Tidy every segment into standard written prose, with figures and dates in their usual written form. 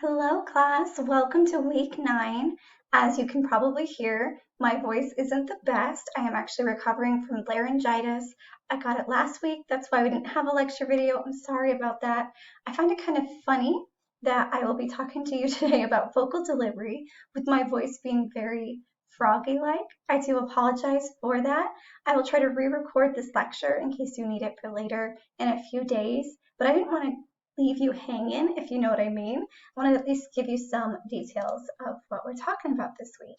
Hello, class. Welcome to week 9. As you can probably hear, my voice isn't the best. I am actually recovering from laryngitis. I got it last week. That's why we didn't have a lecture video. I'm sorry about that. I find it kind of funny that I will be talking to you today about vocal delivery with my voice being very froggy-like. I do apologize for that. I will try to re-record this lecture in case you need it for later in a few days, but I didn't want to leave you hanging, if you know what I mean. I want to at least give you some details of what we're talking about this week.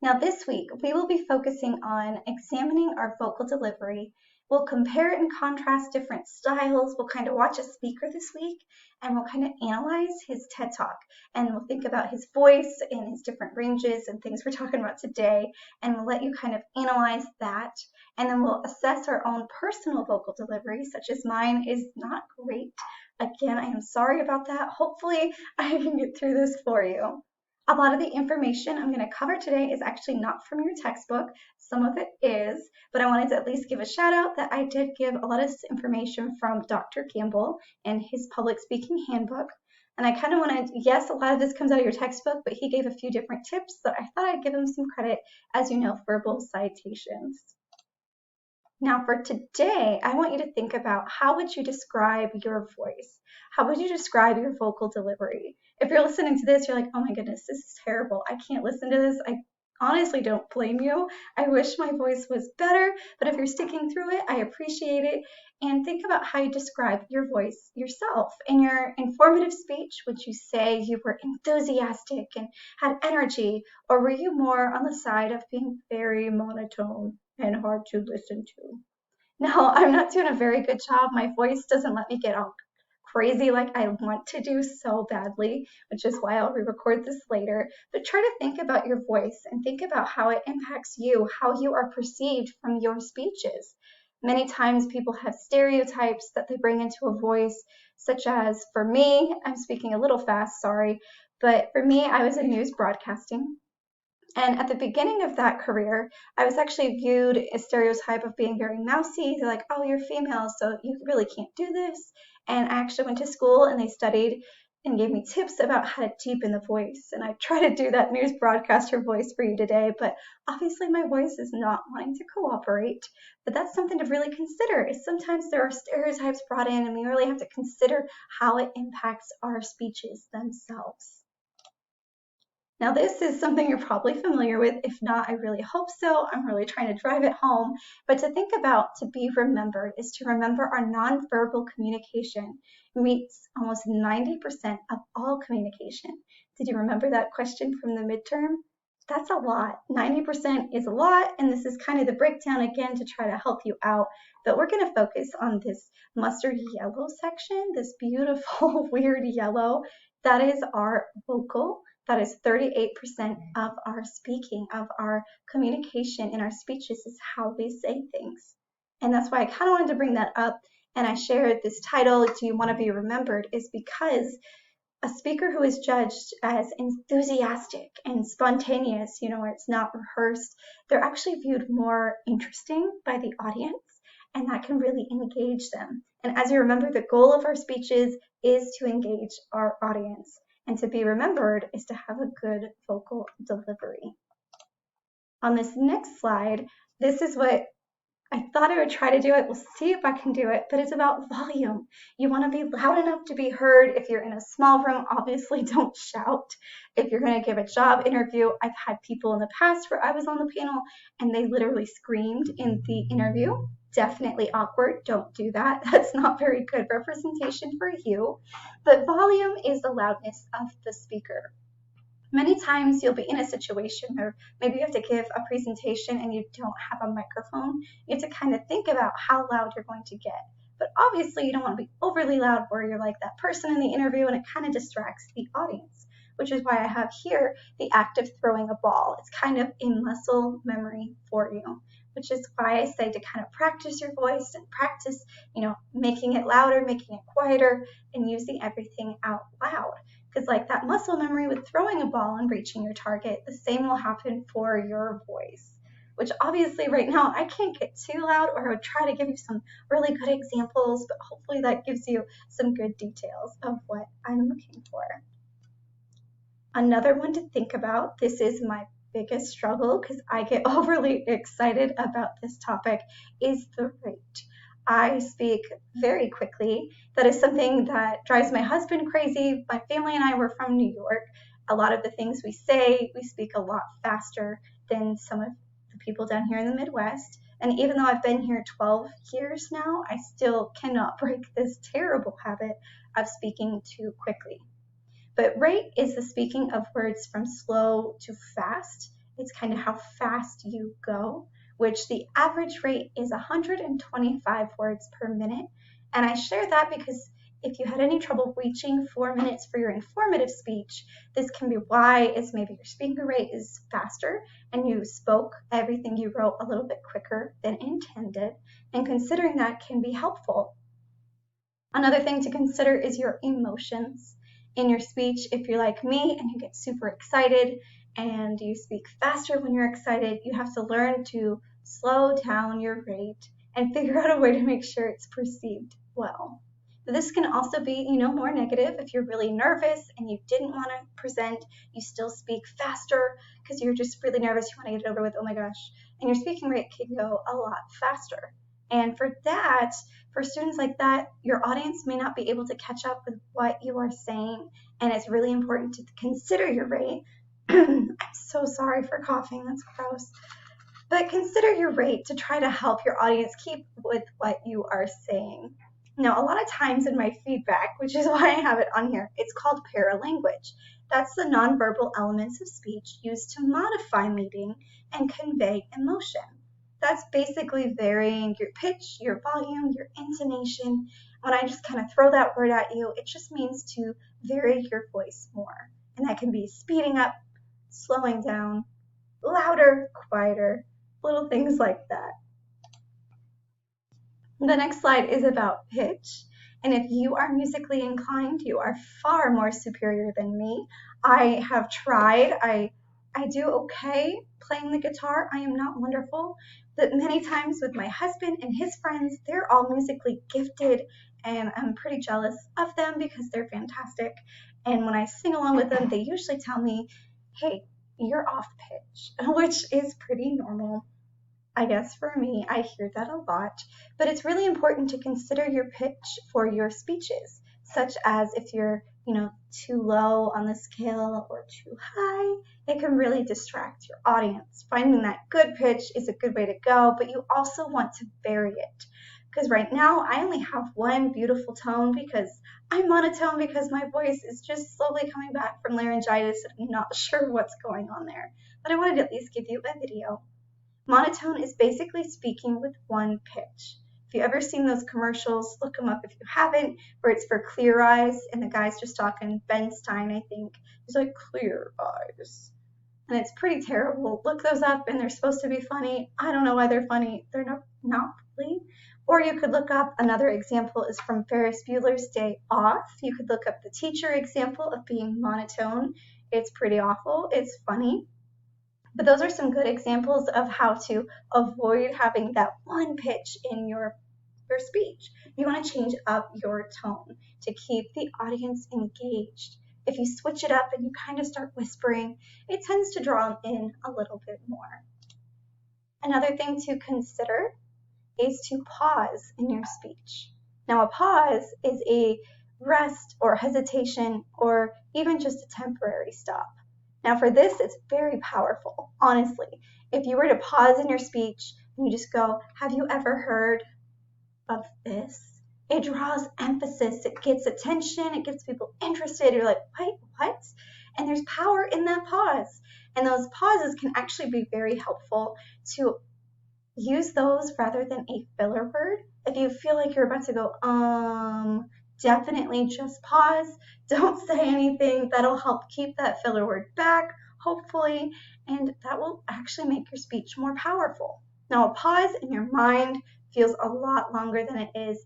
Now this week, we will be focusing on examining our vocal delivery. We'll compare and contrast different styles. We'll kind of watch a speaker this week, and we'll kind of analyze his TED Talk. And we'll think about his voice and his different ranges and things we're talking about today. And we'll let you kind of analyze that. And then we'll assess our own personal vocal delivery, such as mine is not great. Again, I am sorry about that. Hopefully, I can get through this for you. A lot of the information I'm going to cover today is actually not from your textbook. Some of it is, but I wanted to at least give a shout out that I did give a lot of information from Dr. Campbell and his public speaking handbook. And I kind of wanted, yes, a lot of this comes out of your textbook, but he gave a few different tips that I thought I'd give him some credit, as you know, verbal citations. Now for today, I want you to think about how would you describe your voice? How would you describe your vocal delivery? If you're listening to this, you're like, oh my goodness, this is terrible. I can't listen to this. I honestly don't blame you. I wish my voice was better, but if you're sticking through it, I appreciate it. And think about how you describe your voice yourself. In your informative speech, would you say you were enthusiastic and had energy, or were you more on the side of being very monotone and hard to listen to? Now, I'm not doing a very good job. My voice doesn't let me get all crazy like I want to do so badly, which is why I'll re-record this later. But try to think about your voice and think about how it impacts you, how you are perceived from your speeches. Many times people have stereotypes that they bring into a voice, such as for me, I'm speaking a little fast, sorry, but for me, I was in news broadcasting. And at the beginning of that career, I was actually viewed a stereotype of being very mousy. They're like, oh, you're female, so you really can't do this. And I actually went to school and they studied and gave me tips about how to deepen the voice. And I try to do that news broadcaster voice for you today, but obviously my voice is not wanting to cooperate. But that's something to really consider, is sometimes there are stereotypes brought in and we really have to consider how it impacts our speeches themselves. Now, this is something you're probably familiar with. If not, I really hope so. I'm really trying to drive it home. But to think about, to be remembered, is to remember our nonverbal communication meets almost 90% of all communication. Did you remember that question from the midterm? That's a lot. 90% is a lot, and this is kind of the breakdown again to try to help you out. But we're going to focus on this mustard yellow section, this beautiful, weird yellow. That is our vocal. That is 38% of our speaking, of our communication in our speeches is how we say things. And that's why I kind of wanted to bring that up. And I shared this title, Do You Want to Be Remembered? Is because a speaker who is judged as enthusiastic and spontaneous, where it's not rehearsed, they're actually viewed more interesting by the audience, and that can really engage them. And as you remember, the goal of our speeches is to engage our audience. And to be remembered is to have a good vocal delivery. On this next slide, this is what I thought I would try to do it. We'll see if I can do it, but it's about volume. You want to be loud enough to be heard. If you're in a small room, obviously don't shout. If you're going to give a job interview, I've had people in the past where I was on the panel and they literally screamed in the interview. Definitely awkward. Don't do that. That's not very good representation for you. But volume is the loudness of the speaker. Many times you'll be in a situation where maybe you have to give a presentation and you don't have a microphone. You have to kind of think about how loud you're going to get. But obviously you don't want to be overly loud where you're like that person in the interview and it kind of distracts the audience, which is why I have here the act of throwing a ball. It's kind of a muscle memory for you, which is why I say to kind of practice your voice and practice, making it louder, making it quieter, and using everything out loud. Because like that muscle memory with throwing a ball and reaching your target, the same will happen for your voice, which obviously right now I can't get too loud, or I would try to give you some really good examples, but hopefully that gives you some good details of what I'm looking for. Another one to think about, this is my biggest struggle because I get overly excited about this topic, is the rate. I speak very quickly. That is something that drives my husband crazy. My family and I were from New York. A lot of the things we say, we speak a lot faster than some of the people down here in the Midwest. And even though I've been here 12 years now, I still cannot break this terrible habit of speaking too quickly. But rate is the speaking of words from slow to fast. It's kind of how fast you go, which the average rate is 125 words per minute. And I share that because if you had any trouble reaching 4 minutes for your informative speech, this can be why, is maybe your speaking rate is faster and you spoke everything you wrote a little bit quicker than intended. And considering that can be helpful. Another thing to consider is your emotions in your speech. If you're like me and you get super excited and you speak faster when you're excited, you have to learn to slow down your rate and figure out a way to make sure it's perceived well. This can also be, more negative. If you're really nervous and you didn't want to present, you still speak faster because you're just really nervous. You want to get it over with, oh my gosh. And your speaking rate can go a lot faster. And for that, for students like that, your audience may not be able to catch up with what you are saying, and it's really important to consider your rate. I'm so sorry for coughing, that's gross. But consider your rate to try to help your audience keep with what you are saying. Now, a lot of times in my feedback, which is why I have it on here, it's called paralanguage. That's the nonverbal elements of speech used to modify meaning and convey emotion. That's basically varying your pitch, your volume, your intonation. When I just kind of throw that word at you, it just means to vary your voice more. And that can be speeding up, slowing down, louder, quieter, little things like that. The next slide is about pitch. And if you are musically inclined, you are far more superior than me. I have tried. I do okay playing the guitar. I am not wonderful, but many times with my husband and his friends, they're all musically gifted, and I'm pretty jealous of them because they're fantastic. And when I sing along with them, they usually tell me, hey, you're off pitch, which is pretty normal. I guess for me, I hear that a lot, but it's really important to consider your pitch for your speeches, such as if you're, too low on the scale or too high, it can really distract your audience. Finding that good pitch is a good way to go, but you also want to vary it. Because right now, I only have one beautiful tone because I'm monotone because my voice is just slowly coming back from laryngitis and I'm not sure what's going on there. But I wanted to at least give you a video. Monotone is basically speaking with one pitch. If you've ever seen those commercials, look them up if you haven't, where it's for Clear Eyes, and the guy's just talking, Ben Stein, I think. He's like, clear eyes. And it's pretty terrible. Look those up, and they're supposed to be funny. I don't know why they're funny. They're not really. Or you could look up, another example is from Ferris Bueller's Day Off. You could look up the teacher example of being monotone. It's pretty awful. It's funny. But those are some good examples of how to avoid having that one pitch in your speech. You want to change up your tone to keep the audience engaged. If you switch it up and you kind of start whispering, it tends to draw them in a little bit more. Another thing to consider is to pause in your speech. Now, a pause is a rest or hesitation or even just a temporary stop. Now for this, it's very powerful, honestly. If you were to pause in your speech and you just go, have you ever heard of this? It draws emphasis, it gets attention, it gets people interested. You're like, wait, what? And there's power in that pause. And those pauses can actually be very helpful to use those rather than a filler word. If you feel like you're about to go, definitely just pause. Don't say anything. That'll help keep that filler word back, hopefully, and that will actually make your speech more powerful. Now, a pause in your mind feels a lot longer than it is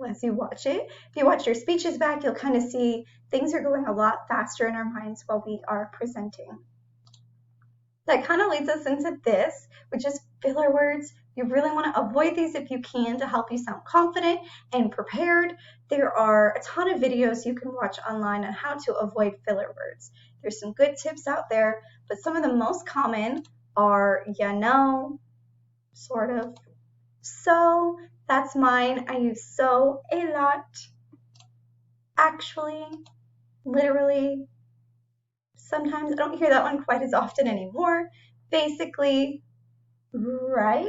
as you watch it. If you watch your speeches back, you'll kind of see things are going a lot faster in our minds while we are presenting. That kind of leads us into this, which is filler words You really want to avoid these if you can to help you sound confident and prepared. There are a ton of videos you can watch online on how to avoid filler words. There's some good tips out there, but some of the most common are you know, sort of, so. That's mine. I use so a lot. Actually, literally. Sometimes I don't hear that one quite as often anymore. Basically, right?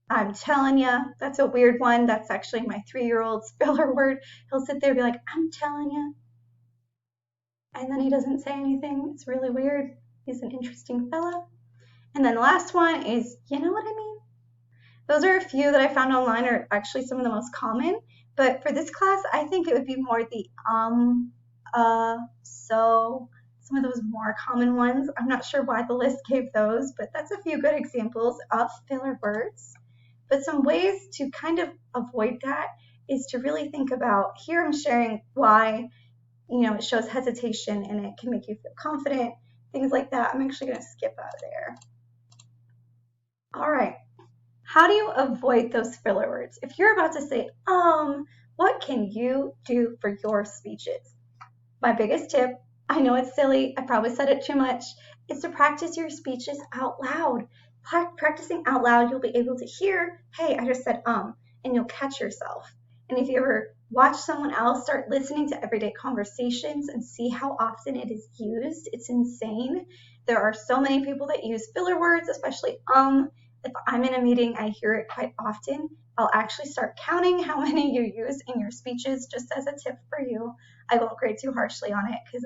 I'm telling you, that's a weird one. That's actually my 3-year-old's filler word. He'll sit there and be like, I'm telling you. And then he doesn't say anything. It's really weird. He's an interesting fella. And then the last one is, you know what I mean? Those are a few that I found online are actually some of the most common. But for this class, I think it would be more the so, some of those more common ones. I'm not sure why the list gave those, but that's a few good examples of filler words. But some ways to kind of avoid that is to really think about, here I'm sharing why, it shows hesitation and it can make you feel confident, things like that. I'm actually going to skip out of there. All right. How do you avoid those filler words? If you're about to say, what can you do for your speeches? My biggest tip, I know it's silly, I probably said it too much, is to practice your speeches out loud. Practicing out loud, you'll be able to hear, hey, I just said and you'll catch yourself. And if you ever watch someone else start listening to everyday conversations and see how often it is used, it's insane. There are so many people that use filler words, especially If I'm in a meeting, I hear it quite often. I'll actually start counting how many you use in your speeches, just as a tip for you. I won't grade too harshly on it because,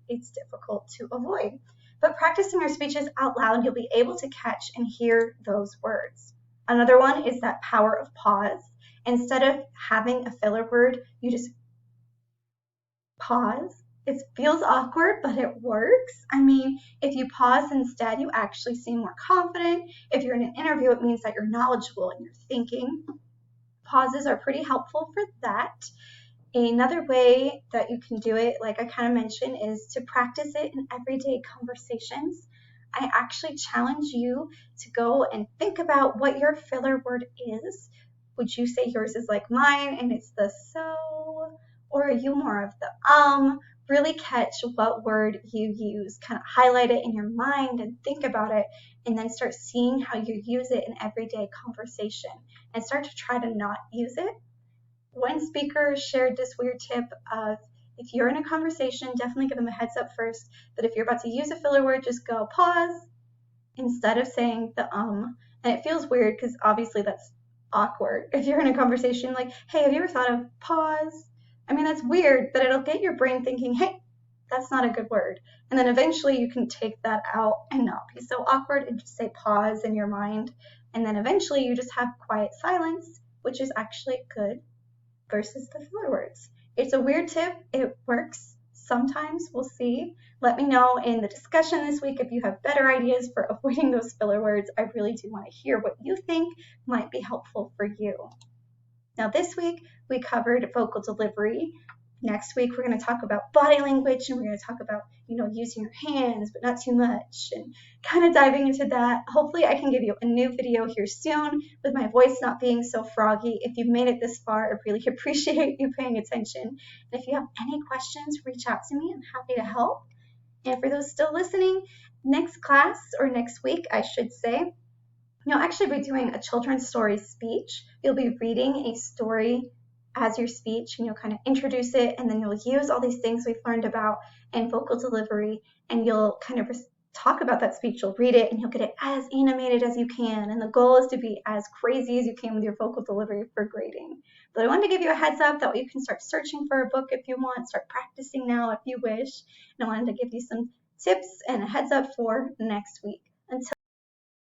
it's difficult to avoid. But practicing your speeches out loud, you'll be able to catch and hear those words. Another one is that power of pause. Instead of having a filler word, you just pause. It feels awkward, but it works. If you pause instead, you actually seem more confident. If you're in an interview, it means that you're knowledgeable and you're thinking. Pauses are pretty helpful for that. Another way that you can do it, like I kind of mentioned, is to practice it in everyday conversations. I actually challenge you to go and think about what your filler word is. Would you say yours is like mine and it's the so, or are you more of the Really catch what word you use, kind of highlight it in your mind and think about it, and then start seeing how you use it in everyday conversation and start to try to not use it. One speaker shared this weird tip of, if you're in a conversation, definitely give them a heads up first, but if you're about to use a filler word, just go pause instead of saying the and it feels weird because obviously that's awkward. If you're in a conversation like, hey, have you ever thought of pause? That's weird, but it'll get your brain thinking, hey, that's not a good word. And then eventually you can take that out and not be so awkward and just say pause in your mind. And then eventually you just have quiet silence, which is actually good versus the filler words. It's a weird tip. It works sometimes. We'll see. Let me know in the discussion this week if you have better ideas for avoiding those filler words. I really do want to hear what you think might be helpful for you. Now this week we covered vocal delivery. Next week we're going to talk about body language, and we're going to talk about, using your hands, but not too much, and kind of diving into that. Hopefully I can give you a new video here soon with my voice not being so froggy. If you've made it this far, I really appreciate you paying attention. And if you have any questions, reach out to me. I'm happy to help. And for those still listening, next class, or next week, I should say, you'll actually be doing a children's story speech. You'll be reading a story as your speech, and you'll kind of introduce it, and then you'll use all these things we've learned about in vocal delivery, and you'll kind of talk about that speech. You'll read it, and you'll get it as animated as you can, and the goal is to be as crazy as you can with your vocal delivery for grading. But I wanted to give you a heads up that way you can start searching for a book if you want, start practicing now if you wish, and I wanted to give you some tips and a heads up for next week. Until